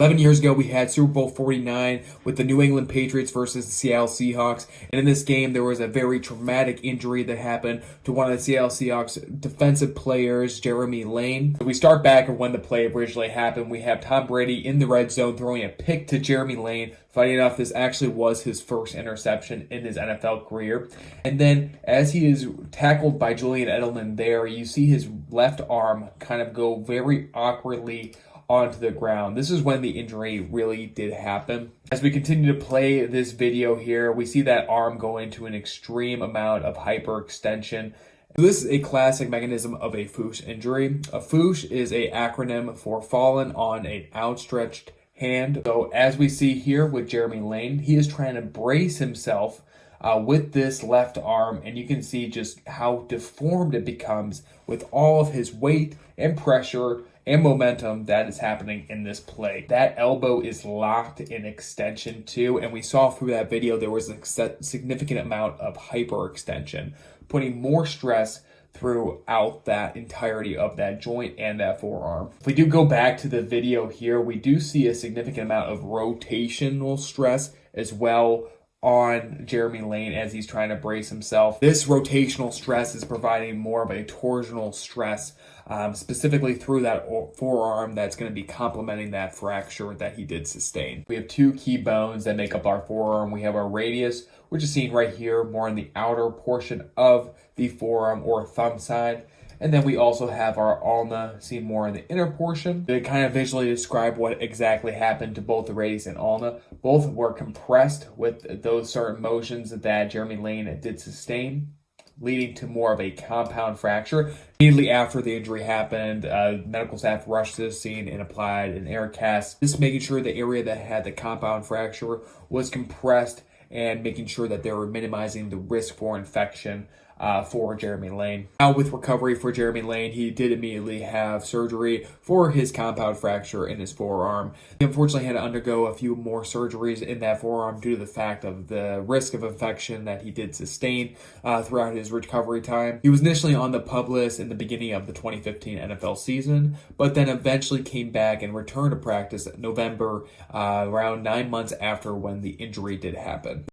11 years ago, we had Super Bowl 49 with the New England Patriots versus the Seattle Seahawks. And in this game, there was a very traumatic injury that happened to one of the Seattle Seahawks defensive players, Jeremy Lane. We start back when the play originally happened. We have Tom Brady in the red zone throwing a pick to Jeremy Lane. Funny enough, this actually was his first interception in his NFL career. And then as he is tackled by Julian Edelman there, you see his left arm kind of go very awkwardly onto the ground. This is when the injury really did happen. As we continue to play this video here, we see that arm go into an extreme amount of hyperextension. This is a classic mechanism of a FOOSH injury. A FOOSH is an acronym for fallen on an outstretched hand. So as we see here with Jeremy Lane, he is trying to brace himself with this left arm, and you can see just how deformed it becomes with all of his weight and pressure and momentum that is happening in this play. That elbow is locked in extension too, and we saw through that video there was a significant amount of hyperextension, putting more stress throughout that entirety of that joint and that forearm. If we do go back to the video here, we do see a significant amount of rotational stress as well on Jeremy Lane as he's trying to brace himself. This rotational stress is providing more of a torsional stress, specifically through that forearm that's going to be complementing that fracture that he did sustain. We have two key bones that make up our forearm. We have our radius, which is seen right here, more in the outer portion of the forearm or thumb side. And then we also have our ulna, seen more in the inner portion. To kind of visually describe what exactly happened to both the radius and ulna, both were compressed with those certain motions that Jeremy Lane did sustain, leading to more of a compound fracture. Immediately after the injury happened, medical staff rushed to the scene and applied an air cast, just making sure the area that had the compound fracture was compressed and making sure that they were minimizing the risk for infection for Jeremy Lane. Now with recovery for Jeremy Lane, he did immediately have surgery for his compound fracture in his forearm. He unfortunately had to undergo a few more surgeries in that forearm due to the fact of the risk of infection that he did sustain throughout his recovery time. He was initially on the PUP list in the beginning of the 2015 NFL season, but then eventually came back and returned to practice in November, around 9 months after when the injury did happen.